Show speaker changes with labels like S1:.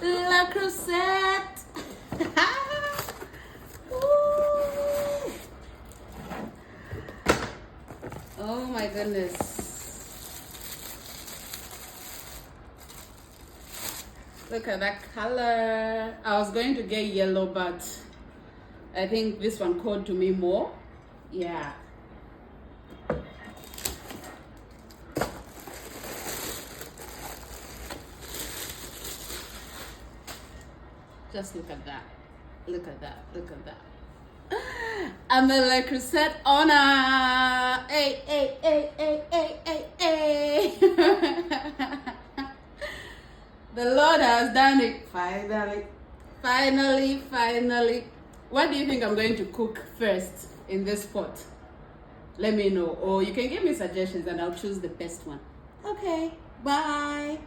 S1: La Crusette. Oh my goodness. Look at that color. I was going to get yellow, but I think this one called to me more. Yeah. Just look at that. Look at that. Look at that. I'm a Le Crusette owner. Hey, hey, hey, hey, hey, hey, hey. The Lord has done it. Finally. Finally, finally. What do you think I'm going to cook first in this pot? Let me know. Or you can give me suggestions and I'll choose the best one. Okay. Bye.